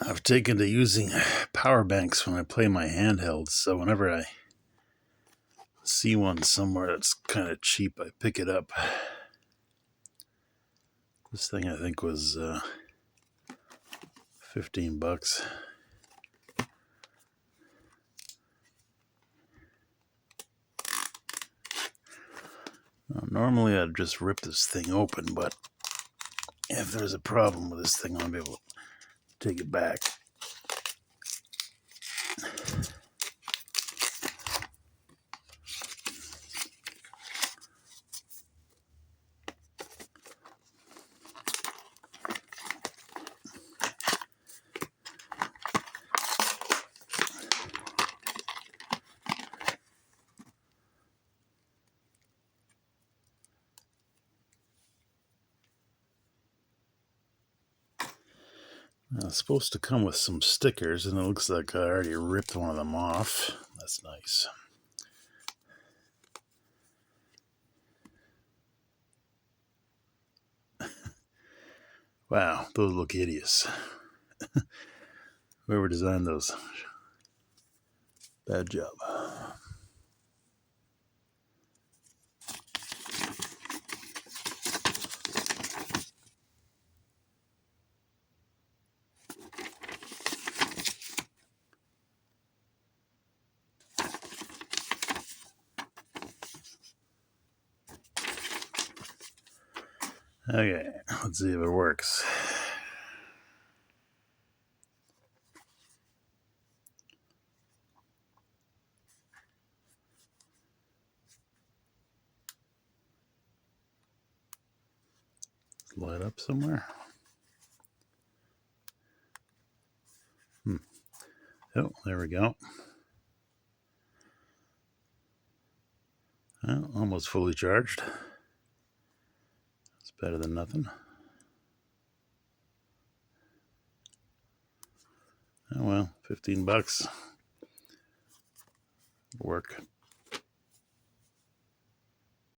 I've taken to using power banks when I play my handhelds, so whenever I see one somewhere that's kind of cheap, I pick it up. This thing I think was $15. Now, normally I'd just rip this thing open, but if there's a problem with this thing, I'll be able to take it back. Now, it's supposed to come with some stickers, and it looks like I already ripped one of them off. That's nice. Wow, those look hideous. Whoever designed those, bad job. Okay, let's see if it works. Light up somewhere. Oh, there we go. Well, almost fully charged. It's better than nothing. Oh well, $15. Work.